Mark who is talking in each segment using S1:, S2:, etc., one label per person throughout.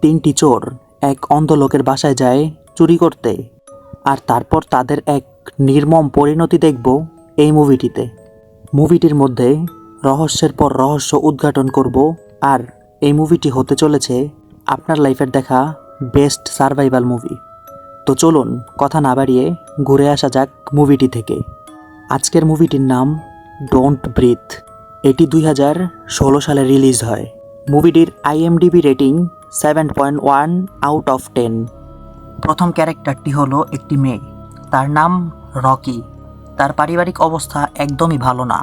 S1: তিনটি চোর এক অন্ধ লোকের বাসায় যায় চুরি করতে, আর তারপর তাদের এক নির্মম পরিণতি দেখব এই মুভিটিতে। মুভিটির মধ্যে রহস্যের পর রহস্য উদ্ঘাটন করব, আর এই মুভিটি হতে চলেছে আপনার লাইফের দেখা বেস্ট সার্ভাইভাল মুভি। তো চলুন কথা না বাড়িয়ে ঘুরে আসা যাক মুভিটি থেকে। আজকের মুভিটির নাম ডোন্ট ব্রিথ। এটি 2016 সালে রিলিজ হয়। মুভিটির IMDb রেটিং 7.1 আউট অফ 10। প্রথম ক্যারেক্টারটি হলো একটি মেয়ে, তার নাম রকি। তার পারিবারিক অবস্থা একদমই ভালো না।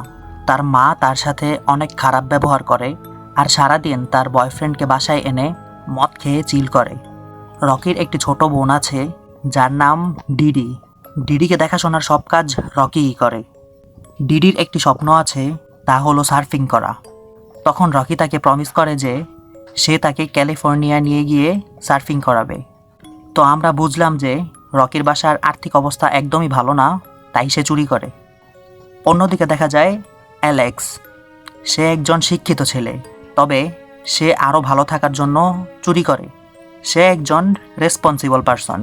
S1: তার মা তার সাথে অনেক খারাপ ব্যবহার করে, আর সারাদিন তার বয়ফ্রেন্ডকে বাসায় এনে মদ খেয়ে চিল করে। রকির একটি ছোট বোন আছে যার নাম ডিডি। ডিডিকে দেখাশোনার সব কাজ রকিই করে। ডিডির একটি স্বপ্ন আছে, তা হলো সার্ফিং করা। তখন রকি তাকে প্রমিস করে যে সে তাকে ক্যালিফোর্নিয়া নিয়ে গিয়ে সার্ফিং করাবে। তো আমরা বুঝলাম যে রকির বাসার আর্থিক অবস্থা একদমই ভালো না, তাই সে চুরি করে। অন্যদিকে দেখা যায় অ্যালেক্স। সে একজন শিক্ষিত ছেলে, তবে সে আরও ভালো থাকার জন্য চুরি করে। সে একজন রেসপন্সিবল পারসন,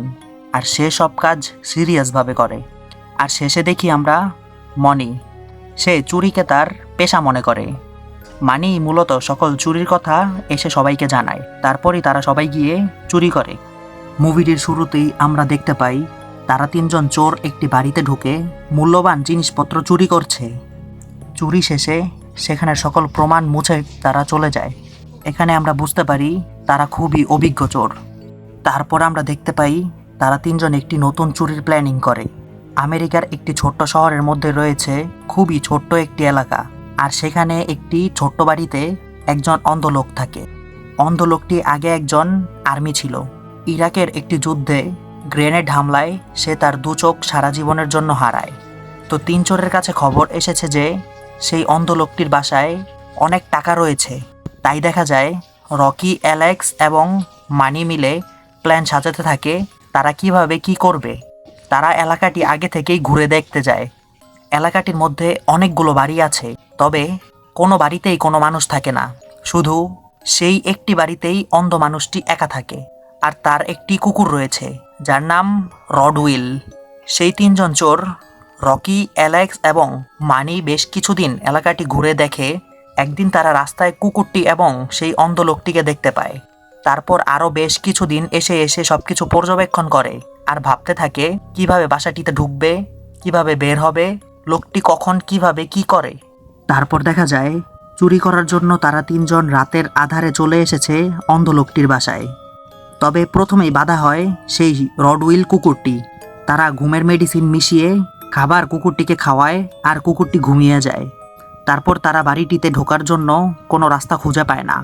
S1: আর সে সব কাজ সিরিয়াসভাবে করে। আর শেষে দেখি আমরা মনি। সে চুরিকে তার পেশা মনে করে। মানি মূলত সকল চুরির কথা এসে সবাইকে জানায়, তারপরই তারা সবাই গিয়ে চুরি করে। মুভিটির শুরুতেই আমরা দেখতে পাই তারা তিনজন চোর একটি বাড়িতে ঢুকে মূল্যবান জিনিসপত্র চুরি করছে। চুরি শেষে সেখানের সকল প্রমাণ মুছে তারা চলে যায়। এখানে আমরা বুঝতে পারি তারা খুবই অভিজ্ঞ চোর। তারপর আমরা দেখতে পাই তারা তিনজন একটি নতুন চুরির প্ল্যানিং করে। আমেরিকার একটি ছোট্ট শহরের মধ্যে রয়েছে খুবই ছোট্ট একটি এলাকা, আর সেখানে একটি ছোট্ট বাড়িতে একজন অন্ধ লোক থাকে। অন্ধ লোকটি আগে একজন আর্মি ছিল। ইরাকের একটি যুদ্ধে গ্রেনেড হামলায় সে তার দু চোখ সারা জীবনের জন্য হারায়। তো তিন চোরের কাছে খবর এসেছে যে সেই অন্ধ লোকটির বাসায় অনেক টাকা রয়েছে। তাই দেখা যায় রকি, অ্যালেক্স এবং মানি মিলে প্ল্যান সাজাতে থাকে তারা কিভাবে কি করবে। তারা এলাকাটি আগে থেকেই ঘুরে দেখতে যায়। এলাকাটির মধ্যে অনেকগুলো বাড়ি আছে, তবে কোনো বাড়িতেই কোনো মানুষ থাকে না। শুধু সেই একটি বাড়িতেই অন্ধ মানুষটি একা থাকে, আর তার একটি কুকুর রয়েছে যার নাম রডউইল। সেই তিনজন চোর রকি, অ্যালেক্স এবং মানি বেশ কিছুদিন এলাকাটি ঘুরে দেখে। একদিন তারা রাস্তায় কুকুরটি এবং সেই অন্ধ লোকটিকে দেখতে পায়। তারপর আরও বেশ কিছুদিন এসে এসে সবকিছু পর্যবেক্ষণ করে, আর ভাবতে থাকে কিভাবে বাসাটিতে ঢুকবে, কিভাবে বের হবে, লোকটি কখন কিভাবে কি করে। তারপর দেখা যায় চুরি করার জন্য তারা তিনজন রাতের আধারে চলে এসেছে অন্ধ লোকটির বাসায়। তবে প্রথমেই বাধা হয় সেই রডউইল কুকুরটি। তারা ঘুমের মেডিসিন মিশিয়ে খাবার কুকুরটিকে খাওয়ায়, আর কুকুরটি ঘুমিয়ে যায়। তারপর তারা বাড়িটিতে ঢোকার জন্য কোনো রাস্তা খুঁজে পায় না।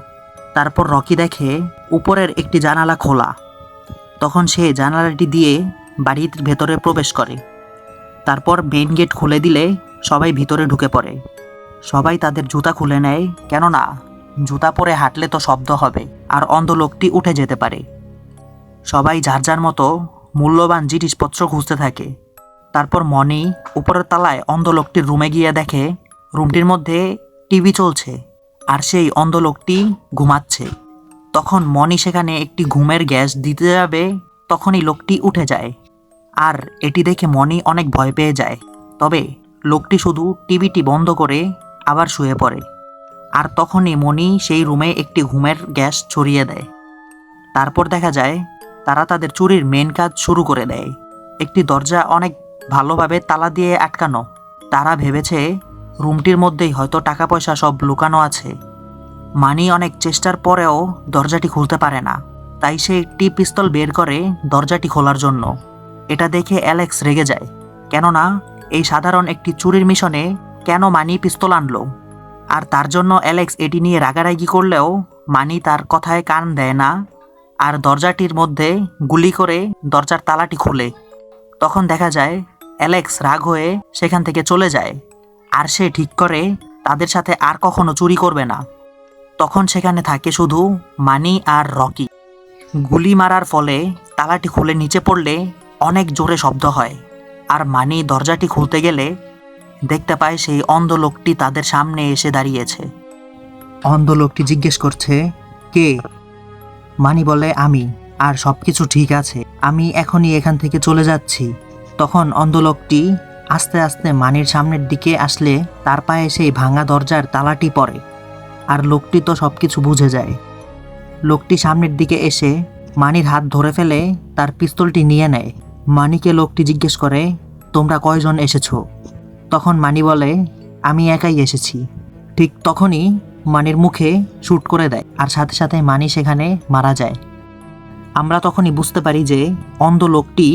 S1: তারপর রকি দেখে উপরের একটি জানালা খোলা। তখন সে জানালাটি দিয়ে বাড়ির ভেতরে প্রবেশ করে। তারপর মেইন গেট খুলে দিলে সবাই ভিতরে ঢুকে পড়ে। সবাই তাদের জুতা খুলে নেয়, কেননা জুতা পরে হাঁটলে তো শব্দ হবে আর অন্ধ লোকটি উঠে যেতে পারে। সবাই যার যার মতো মূল্যবান জিনিসপত্র খুঁজতে থাকে। তারপর মনি উপরের তলায় অন্ধ লোকটির রুমে গিয়ে দেখে রুমটির মধ্যে টিভি চলছে, আর সেই অন্ধ লোকটি ঘুমাচ্ছে। তখন মনি সেখানে একটি ঘুমের গ্যাস দিতে যাবে, তখনই লোকটি উঠে যায়। আর এটি দেখে মনি অনেক ভয় পেয়ে যায়। তবে লোকটি শুধু টিভিটি বন্ধ করে আবার শুয়ে পড়ে। আর তখনই মনি সেই রুমে একটি ঘুমের গ্যাস ছড়িয়ে দেয়। তারপর দেখা যায় তারা তাদের চুরির মেন কাজ শুরু করে দেয়। একটি দরজা অনেক ভালোভাবে তালা দিয়ে আটকানো। তারা ভেবেছে রুমটির মধ্যেই হয়তো টাকা পয়সা সব লুকানো আছে। মানি অনেক চেষ্টার পরেও দরজাটি খুলতে পারে না, তাই সে একটি পিস্তল বের করে দরজাটি খোলার জন্য। এটা দেখে অ্যালেক্স রেগে যায়, কেননা এই সাধারণ একটি চুরির মিশনে কেন মানি পিস্তল আনলো। আর তার জন্য অ্যালেক্স এটি নিয়ে রাগারাগি করলেও মানি তার কথায় কান দেয় না, আর দরজাটির মধ্যে গুলি করে দরজার তালাটি খুলে। তখন দেখা যায় অ্যালেক্স রাগ হয়ে সেখান থেকে চলে যায়, আর সে ঠিক করে তাদের সাথে আর কখনো চুরি করবে না। তখন সেখানে থাকে শুধু মানি আর রকি। গুলি মারার ফলে তালাটি খুলে নিচে পড়লে অনেক জোরে শব্দ হয়, আর মানি দরজাটি খুলতে গেলে দেখতে পায় সেই অন্ধ লোকটি তাদের সামনে এসে দাঁড়িয়েছে। অন্ধ লোকটি জিজ্ঞেস করছে, কে? মানি বলে আমি, আর সব কিছু ঠিক আছে, আমি এখনই এখান থেকে চলে যাচ্ছি। তখন অন্ধ লোকটি আস্তে আস্তে মানির সামনের দিকে আসলে তার পায়ে সেই ভাঙা দরজার তালাটি পড়ে, আর লোকটি তো সব কিছু বুঝে যায়। লোকটি সামনের দিকে এসে মানির হাত ধরে ফেলে তার পিস্তলটি নিয়ে নেয়। মানিকে লোকটি জিজ্ঞেস করে, তোমরা কয়জন এসেছো? তখন মানি বলে, আমি একাই এসেছি। ঠিক তখনই মানির মুখে শ্যুট করে দেয়, আর সাথে সাথে মানি সেখানে মারা যায়। আমরা তখনই বুঝতে পারি যে অন্ধ লোকটি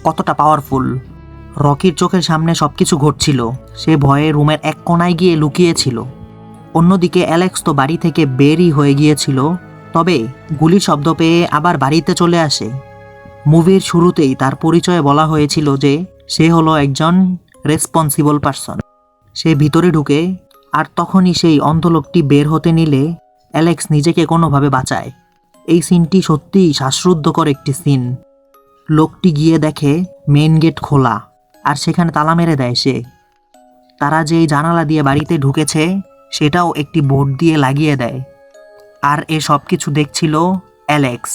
S1: কতটা পাওয়ারফুল। রকির চোখের সামনে সবকিছু ঘটছিল, সে ভয়ে রুমের এক কোণায় গিয়ে লুকিয়েছিল। অন্যদিকে অ্যালেক্স তো বাড়ি থেকে বেরই হয়ে গিয়েছিল, তবে গুলির শব্দ পেয়ে আবার বাড়িতে চলে আসে। মুভির শুরুতেই তার পরিচয়ে বলা হয়েছিল যে সে হলো একজন রেসপন্সিবল পারসন। সে ভিতরে ঢুকে, আর তখনই সেই অন্ধ লোকটি বের হতে নিলে অ্যালেক্স নিজেকে কোনোভাবে বাঁচায়। এই সিনটি সত্যিই শ্বাসরুদ্ধকর একটি সিন। লোকটি গিয়ে দেখে মেইন গেট খোলা, আর সেখানে তালা মেরে দেয় সে। তারা যেই জানালা দিয়ে বাড়িতে ঢুকেছে সেটাও একটি বোর্ড দিয়ে লাগিয়ে দেয়। আর এ সব কিছু দেখছিল অ্যালেক্স।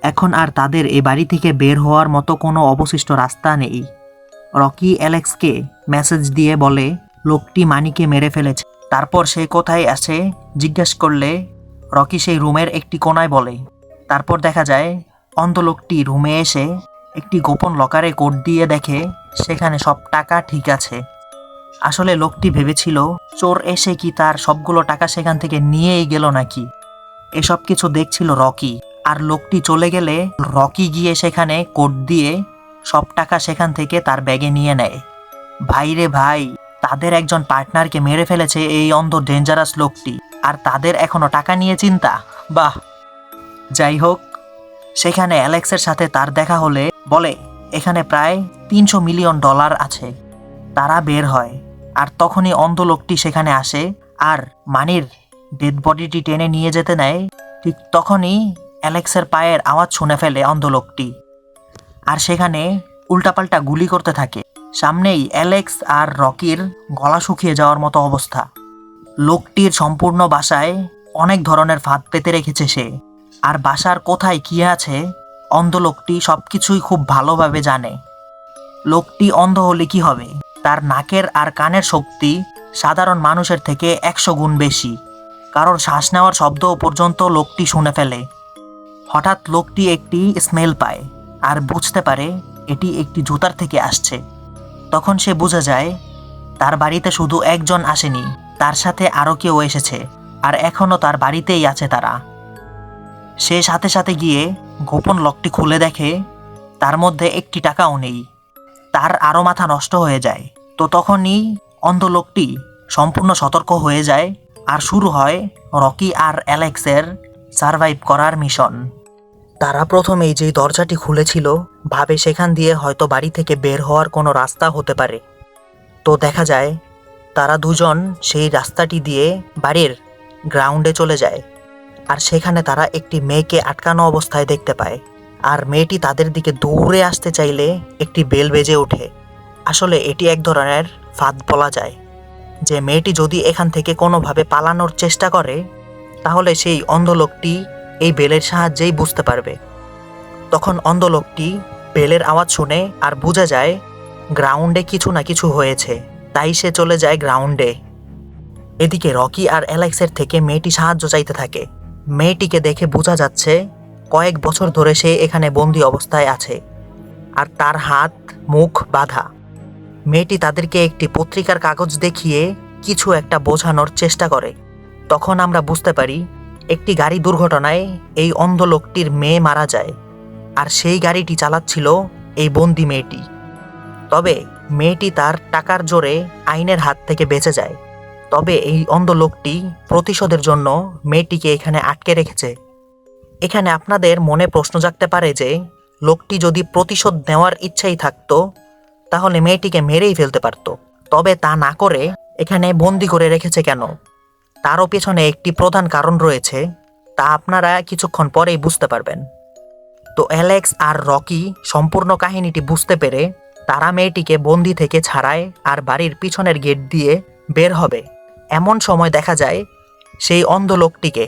S1: এখন আর তাদের এ বাড়ি থেকে বের হওয়ার মতো কোনো অবশিষ্ট রাস্তা নেই। রকি অ্যালেক্সকে মেসেজ দিয়ে বলে লোকটি মানিকে মেরে ফেলেছে। তারপর সে কোথায় আছে জিজ্ঞেস করলে রকি সেই রুমের একটি কোণায় বলে। তারপর দেখা যায় অন্ধ লোকটি রুমে এসে একটি গোপন লকারে কোড দিয়ে দেখে সেখানে সব টাকা ঠিক আছে। আসলে লোকটি ভেবেছিল চোর এসে কি তার সবগুলো টাকা সেখান থেকে নিয়েই গেল নাকি। এসব কিছু দেখছিল রকি, আর লোকটি চলে গেলে রকি গিয়ে সেখানে কোড দিয়ে সব টাকা সেখান থেকে তার ব্যাগে নিয়ে নেয়। ভাই রে ভাই, তাদের একজন পার্টনারকে মেরে ফেলেছে এই অন্ধ ডেঞ্জারাস লোকটি, আর তাদের এখনো টাকা নিয়ে চিন্তা। বাহ। যাই হোক, সেখানে অ্যালেক্সের সাথে তার দেখা হলে বলে এখানে প্রায় $300 মিলিয়ন আছে। তারা বের হয়, আর তখনই অন্ধ লোকটি সেখানে আসে আর মানির ডেড বডিটি টেনে নিয়ে যেতে নেয়। ঠিক তখনই অ্যালেক্সের পায়ের আওয়াজ শুনে ফেলে অন্ধ লোকটি, আর সেখানে উল্টাপাল্টা গুলি করতে থাকে। সামনেই অ্যালেক্স আর রকির গলা শুকিয়ে যাওয়ার মতো অবস্থা। লোকটির সম্পূর্ণ বাসায় অনেক ধরনের ফাঁদ পেতে রেখেছে সে, আর বাসার কোথায় কি আছে অন্ধ লোকটি সবকিছুই খুব ভালোভাবে জানে। লোকটি অন্ধ হলে কি হবে, তার নাকের আর কানের শক্তি সাধারণ মানুষের থেকে 100 গুণ বেশি। কারোর শ্বাস নেওয়ার শব্দ পর্যন্ত লোকটি শুনে ফেলে। হঠাৎ লোকটি একটি স্মেল পায় আর বুঝতে পারে এটি একটি জুতার থেকে আসছে। তখন সে বুঝে যায় তার বাড়িতে শুধু একজন আসেনি, তার সাথে আরও কেউ এসেছে, আর এখনও তার বাড়িতেই আছে তারা। সে সাথে সাথে গিয়ে গোপন লকটি খুলে দেখে তার মধ্যে একটি টাকাও নেই। তার আরও মাথা নষ্ট হয়ে যায়। তো তখনই অন্ধ লোকটি সম্পূর্ণ সতর্ক হয়ে যায়, আর শুরু হয় রকি আর অ্যালেক্সের সারভাইভ করার মিশন। তারা প্রথমেই যেই দরজাটি খুলেছিল ভাবে সেখান দিয়ে হয়তো বাড়ি থেকে বের হওয়ার কোনো রাস্তা হতে পারে। তো দেখা যায় তারা দুজন সেই রাস্তাটি দিয়ে বাড়ির গ্রাউন্ডে চলে যায়, আর সেখানে তারা একটি মেয়েকে আটকানো অবস্থায় দেখতে পায়। আর মেয়েটি তাদের দিকে দৌড়ে আসতে চাইলে একটি বেল বেজে ওঠে। আসলে এটি এক ধরনের ফাঁদ বলা যায়, যে মেয়েটি যদি এখান থেকে কোনোভাবে পালানোর চেষ্টা করে তাহলে সেই অন্ধ লোকটি এই বেলের সাহায্যেই বুঝতে পারবে। তখন অন্ধ লোকটি বেলের আওয়াজ শুনে আর বুঝে যায় গ্রাউন্ডে কিছু না কিছু হয়েছে, তাই সে চলে যায় গ্রাউন্ডে। এদিকে রকি আর অ্যালেক্সের থেকে মেয়েটি সাহায্য চাইতে থাকে। মেয়েটিকে দেখে বোঝা যাচ্ছে কয়েক বছর ধরে সে এখানে বন্দি অবস্থায় আছে, আর তার হাত মুখ বাঁধা। মেয়েটি তাদেরকে একটি পত্রিকার কাগজ দেখিয়ে কিছু একটা বোঝানোর চেষ্টা করে। তখন আমরা বুঝতে পারি একটি গাড়ি দুর্ঘটনায় এই অন্ধ লোকটির মেয়ে মারা যায়, আর সেই গাড়িটি চালাচ্ছিল এই বন্দি মেয়েটি। তবে মেয়েটি তার টাকার জোরে আইনের হাত থেকে বেঁচে যায়। তবে এই অন্ধ লোকটি প্রতিশোধের জন্য মেয়েটিকে এখানে আটকে রেখেছে। এখানে আপনাদের মনে প্রশ্ন জাগতে পারে যে লোকটি যদি প্রতিশোধ নেওয়ার ইচ্ছাই থাকতো তাহলে মেয়েটিকে মেরেই ফেলতে পারত, তবে তা না করে এখানে বন্দি করে রেখেছে কেন? তারও পেছনে একটি প্রধান কারণ রয়েছে, তা আপনারা কিছুক্ষণ পরেই বুঝতে পারবেন। তো অ্যালেক্স আর রকি সম্পূর্ণ কাহিনীটি বুঝতে পেরে তারা মেয়েটিকে বন্দি থেকে ছাড়ায় আর বাড়ির পিছনের গেট দিয়ে বের হবে। এমন সময় দেখা যায় সেই অন্ধ লোকটিকে।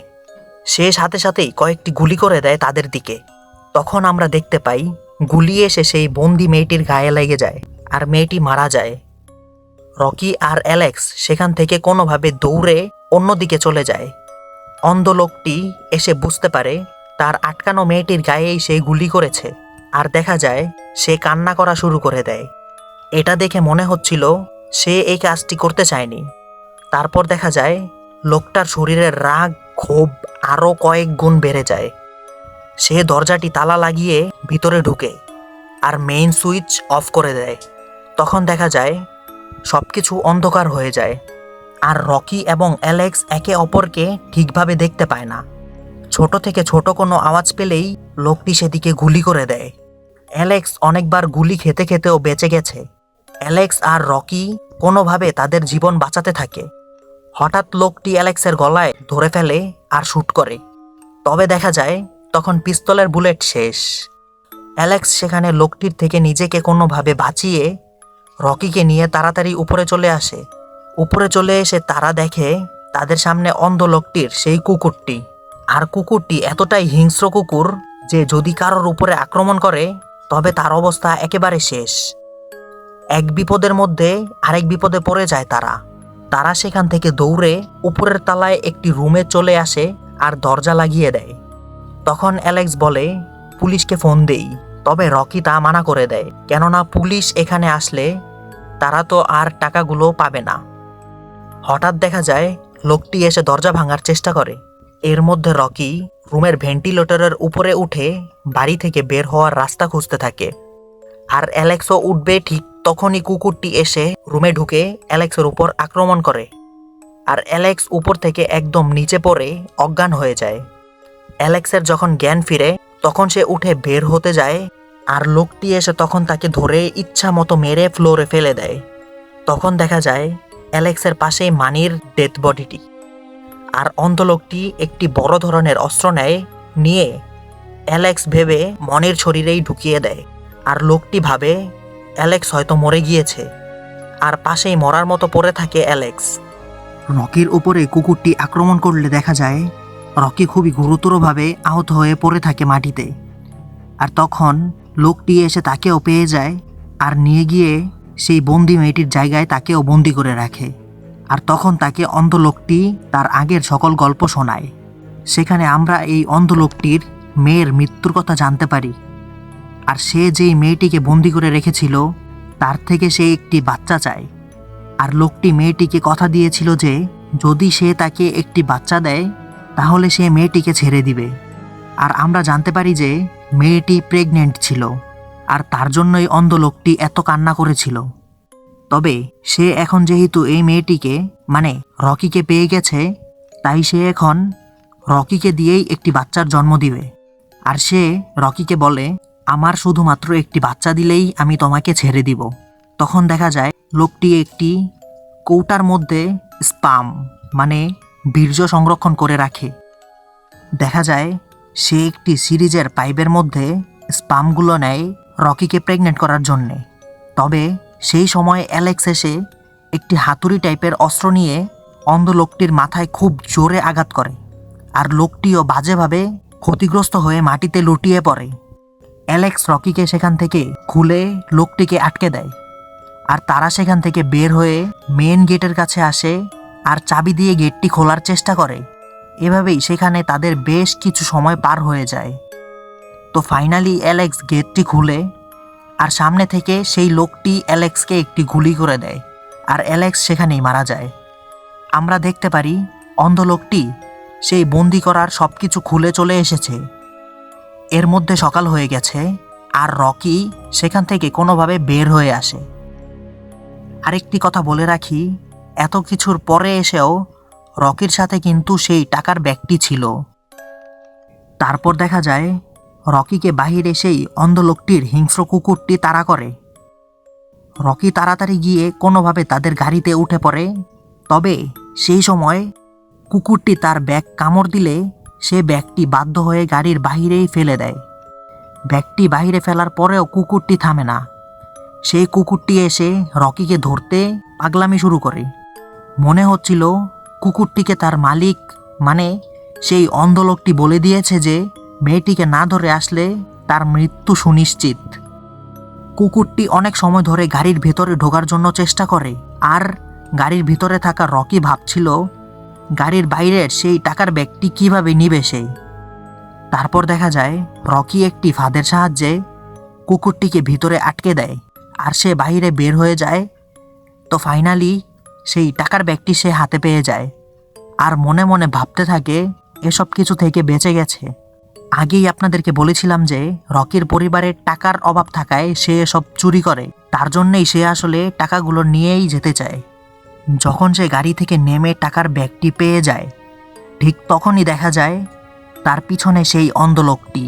S1: সে সাথে সাথেই কয়েকটি গুলি করে দেয় তাদের দিকে। তখন আমরা দেখতে পাই গুলি এসে সেই বন্দি মেয়েটির গায়ে লেগে যায় আর মেয়েটি মারা যায়। রকি আর অ্যালেক্স সেখান থেকে কোনোভাবে দৌড়ে অন্যদিকে চলে যায়। অন্ধ লোকটি এসে বুঝতে পারে তার আটকানো মেয়েটির গায়েই সে গুলি করেছে, আর দেখা যায় সে কান্না করা শুরু করে দেয়। এটা দেখে মনে হচ্ছিল সে এই কাজটি করতে চায়নি। তারপর দেখা যায় লোকটার শরীরের রাগ ক্ষোভ আরও কয়েক গুণ বেড়ে যায়। সে দরজাটি তালা লাগিয়ে ভিতরে ঢুকে আর মেইন সুইচ অফ করে দেয়। তখন দেখা যায় সবকিছু অন্ধকার হয়ে যায়, আর রকি এবং অ্যালেক্স একে অপরকে ঠিকভাবে দেখতে পায় না। ছোট থেকে ছোট কোনো আওয়াজ পেলেই লোকটি সেদিকে গুলি করে দেয়। অ্যালেক্স অনেকবার গুলি খেতে খেতেও বেঁচে গেছে। অ্যালেক্স আর রকি কোনোভাবে তাদের জীবন বাঁচাতে থাকে। হঠাৎ লোকটি অ্যালেক্সের গলায় ধরে ফেলে আর শ্যুট করে। তবে দেখা যায় তখন পিস্তলের বুলেট শেষ। অ্যালেক্স সেখানে লোকটির থেকে নিজেকে কোনোভাবে বাঁচিয়ে রকিকে নিয়ে তাড়াতাড়ি উপরে চলে আসে। উপরে চলে এসে তারা দেখে তাদের সামনে অন্ধ লোকটির সেই কুকুরটি। আর কুকুরটি এতটাই হিংস্র কুকুর যে যদি কারোর উপরে আক্রমণ করে তবে তার অবস্থা একেবারে শেষ। এক বিপদের মধ্যে আরেক বিপদে পড়ে যায় তারা সেখান থেকে দৌড়ে উপরের তলায় একটি রুমে চলে আসে আর দরজা লাগিয়ে দেয়। তখন অ্যালেক্স বলে পুলিশকে ফোন দেই, তবে রকি তা মানা করে দেয়, কেননা পুলিশ এখানে আসলে তারা তো আর টাকাগুলো পাবে না। হঠাৎ দেখা যায় লোকটি এসে দরজা ভাঙার চেষ্টা করে। এর মধ্যে রকি রুমের ভেন্টিলেটরের উপরে উঠে বাড়ি থেকে বের হওয়ার রাস্তা খুঁজতে থাকে। আর অ্যালেক্সও উঠবে ঠিক তখনই কুকুরটি এসে রুমে ঢুকে অ্যালেক্সের উপর আক্রমণ করে, আর অ্যালেক্স উপর থেকে একদম নিচে পড়ে অজ্ঞান হয়ে যায়। অ্যালেক্সের যখন জ্ঞান ফিরে তখন সে উঠে বের হতে যায়, আর লোকটি এসে তখন তাকে ধরে ইচ্ছা মতো মেরে ফ্লোরে ফেলে দেয়। তখন দেখা যায় অ্যালেক্সের পাশেই মানির ডেথ বডিটি। আর অন্ধ লোকটি একটি বড় ধরনের অস্ত্র নিয়ে অ্যালেক্স ভেবে মনির শরীরেই ঢুকিয়ে দেয়। আর লোকটি ভাবে অ্যালেক্স হয়তো মরে গিয়েছে, আর পাশেই মরার মতো পড়ে থাকে অ্যালেক্স। রকির উপরে কুকুরটি আক্রমণ করলে দেখা যায় রকি খুবই গুরুতরভাবে আহত হয়ে পড়ে থাকে মাটিতে। আর তখন লোকটি এসে তাকেও পেয়ে যায় আর নিয়ে গিয়ে সেই বন্দি মেয়েটির জায়গায় তাকেও বন্দি করে রাখে। আর তখন তাকে অন্ধ লোকটি তার আগের সকল গল্প শোনায়। সেখানে আমরা এই অন্ধ লোকটির মেয়ের মৃত্যুর কথা জানতে পারি। আর সে যেই মেয়েটিকে বন্দি করে রেখেছিল তার থেকে সে একটি বাচ্চা চায়। আর লোকটি মেয়েটিকে কথা দিয়েছিল যে যদি সে তাকে একটি বাচ্চা দেয় তাহলে সে মেয়েটিকে ছেড়ে দিবে। আর আমরা জানতে পারি যে মেয়েটি প্রেগনেন্ট ছিল, আর তার জন্যই অন্ধ লোকটি এত কান্না করেছিল। তবে সে এখন যেহেতু এই মেয়েটিকে মানে রকিকে পেয়ে গেছে, তাই সে এখন রকিকে দিয়েই একটি বাচ্চার জন্ম দিবে। আর সে রকিকে বলে আমার শুধুমাত্র একটি বাচ্চা দিলেই আমি তোমাকে ছেড়ে দিব। তখন দেখা যায় লোকটি একটি কৌটার মধ্যে স্পাম মানে বীর্য সংরক্ষণ করে রাখে। দেখা যায় সে একটি সিরিজের পাইপের মধ্যে স্পামগুলো নেয় রকিকে প্রেগনেন্ট করার জন্যে। তবে সেই সময় অ্যালেক্স এসে একটি হাতুড়ি টাইপের অস্ত্র নিয়ে অন্ধ লোকটির মাথায় খুব জোরে আঘাত করে, আর লোকটিও বাজেভাবে ক্ষতিগ্রস্ত হয়ে মাটিতে লুটিয়ে পড়ে। অ্যালেক্স রকিকে সেখান থেকে খুলে লোকটিকে আটকে দেয়, আর তারা সেখান থেকে বের হয়ে মেন গেটের কাছে আসে আর চাবি দিয়ে গেটটি খোলার চেষ্টা করে। এভাবেই সেখানে তাদের বেশ কিছু সময় পার হয়ে যায়। তো ফাইনালি অ্যালেক্স গেটটি খুলে, আর সামনে থেকে সেই লোকটি অ্যালেক্সকে একটি গুলি করে দেয়, আর অ্যালেক্স সেখানেই মারা যায়। আমরা দেখতে পারি অন্ধ লোকটি সেই বন্দি করার সব কিছু খুলে চলে এসেছে। এর মধ্যে সকাল হয়ে গেছে, আর রকি সেখান থেকে কোনোভাবে বের হয়ে আসে। আরেকটি কথা বলে রাখি, এত কিছুর পরে এসেও রকির সাথে কিন্তু সেই টাকার ব্যাগটি ছিল। তারপর দেখা যায় রকিকে বাহিরে সেই অন্ধ লোকটির হিংস্র কুকুরটি তাড়া করে। রকি তাড়াতাড়ি গিয়ে কোনোভাবে তাদের গাড়িতে উঠে পড়ে। তবে সেই সময় কুকুরটি তার ব্যাগ কামড় দিলে সে ব্যাগটি বাধ্য হয়ে গাড়ির বাহিরেই ফেলে দেয়। ব্যাগটি বাহিরে ফেলার পরেও কুকুরটি থামে না। সেই কুকুরটি এসে রকিকে ধরতে পাগলামি শুরু করে। মনে হচ্ছিল কুকুরটিকে তার মালিক মানে সেই অন্ধ লোকটি বলে দিয়েছে যে মেয়েটিকে না ধরে আসলে তার মৃত্যু সুনিশ্চিত। কুকুরটি অনেক সময় ধরে গাড়ির ভেতরে ঢোকার জন্য চেষ্টা করে, আর গাড়ির ভিতরে থাকা রকি ভাবছিল গাড়ির বাইরের সেই টাকার ব্যাগটি কিভাবে নিবে সে। তারপর দেখা যায় রকি একটি ফাঁদের সাহায্যে কুকুরটিকে ভিতরে আটকে দেয়, আর সে বাইরে বের হয়ে যায়। তো ফাইনালি সেই টাকার ব্যাগটি সে হাতে পেয়ে যায়, আর মনে মনে ভাবতে থাকে এসব কিছু থেকে বেঁচে গেছে। আগেই আপনাদেরকে বলেছিলাম যে রকির পরিবারের টাকার অভাব থাকায় সে এসব চুরি করে, তার জন্যই সে আসলে টাকাগুলো নিয়েই যেতে চায়। যখন সে গাড়ি থেকে নেমে টাকার ব্যাগটি পেয়ে যায়, ঠিক তখনই দেখা যায় তার পিছনে সেই অন্ধ লোকটি।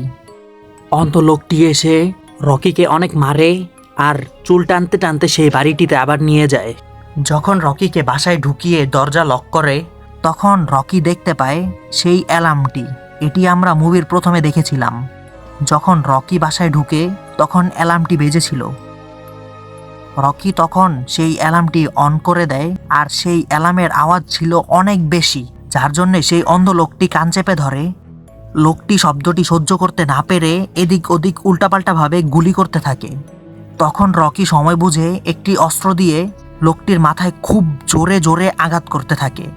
S1: অন্ধ লোকটি এসে রকিকে অনেক মারে, আর চুল টানতে টানতে সেই বাড়িটিতে আবার নিয়ে যায়। যখন রকিকে বাসায় ঢুকিয়ে দরজা লক করে, তখন রকি দেখতে পায় সেই অ্যালার্মটি। এটি আমরা মুভির প্রথমে দেখেছিলাম। যখন রকি বাসায় ঢুকে তখন অ্যালার্মটি বেজেছিল। রকি তখন সেই অ্যালার্মটি অন করে দেয়, আর সেই অ্যালার্মের আওয়াজ ছিল অনেক বেশি, যার জন্যে সেই অন্ধ লোকটি কান চেপে ধরে। লোকটি শব্দটি সহ্য করতে না পেরে এদিক ওদিক উল্টাপাল্টাভাবে গুলি করতে থাকে। তখন রকি সময় বুঝে একটি অস্ত্র দিয়ে লোকটির মাথায় খুব জোরে জোরে আঘাত করতে থাকে।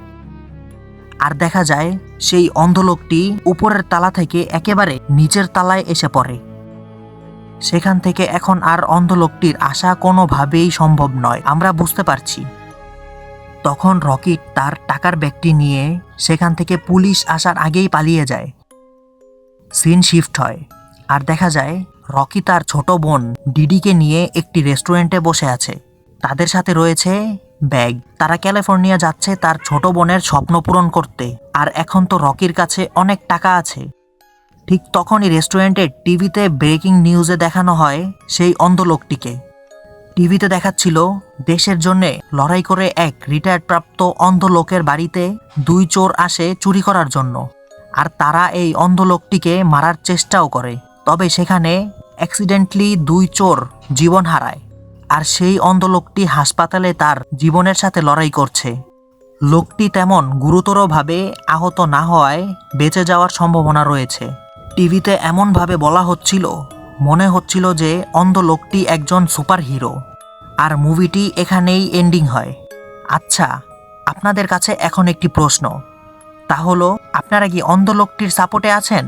S1: আর দেখা যায় সেই অন্ধ লোকটি উপরের তালা থেকে একেবারে নিচের তালায় এসে পড়ে। সেখান থেকে এখন আর অন্ধ লোকটির আসা কোনোভাবেই সম্ভব নয়, আমরা বুঝতে পারছি। তখন রকি তার টাকার ব্যাগটি নিয়ে সেখান থেকে পুলিশ আসার আগেই পালিয়ে যায়। সিন শিফট হয়, আর দেখা যায় রকি তার ছোট বোন ডিডিকে নিয়ে একটি রেস্টুরেন্টে বসে আছে। তাদের সাথে রয়েছে ব্যাগ। তারা ক্যালিফোর্নিয়া যাচ্ছে তার ছোট বোনের স্বপ্ন পূরণ করতে, আর এখন তো রকির কাছে অনেক টাকা আছে। ঠিক তখনই রেস্টুরেন্টের টিভিতে ব্রেকিং নিউজে দেখানো হয় সেই অন্ধ লোকটিকে। টিভিতে দেখাচ্ছিল দেশের জন্য লড়াই করে এক রিটায়ার্ড প্রাপ্ত অন্ধ লোকের বাড়িতে 2 চোর আসে চুরি করার জন্য, আর তারা এই অন্ধ লোকটিকে মারার চেষ্টাও করে। তবে সেখানে অ্যাক্সিডেন্টলি 2 চোর জীবন হারায়, আর সেই অন্ধ লোকটি হাসপাতালে তার জীবনের সাথে লড়াই করছে। লোকটি তেমন গুরুতরভাবে আহত না হওয়ায় বেঁচে যাওয়ার সম্ভাবনা রয়েছে। টিভিতে এমনভাবে বলা হচ্ছিল, মনে হচ্ছিল যে অন্ধ লোকটি একজন সুপার হিরো। আর মুভিটি এখানেই এন্ডিং হয়। আচ্ছা, আপনাদের কাছে এখন একটি প্রশ্ন, তা হলো আপনারা কি অন্ধ লোকটির সাপোর্টে আছেন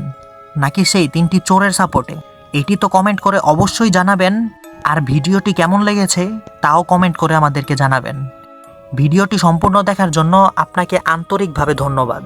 S1: নাকি সেই 3টি চোরের সাপোর্টে? এটি তো কমেন্ট করে অবশ্যই জানাবেন। আর ভিডিওটি কেমন লেগেছে তাও কমেন্ট করে আমাদেরকে জানাবেন। ভিডিওটি সম্পূর্ণ দেখার জন্য আপনাকে আন্তরিকভাবে ধন্যবাদ।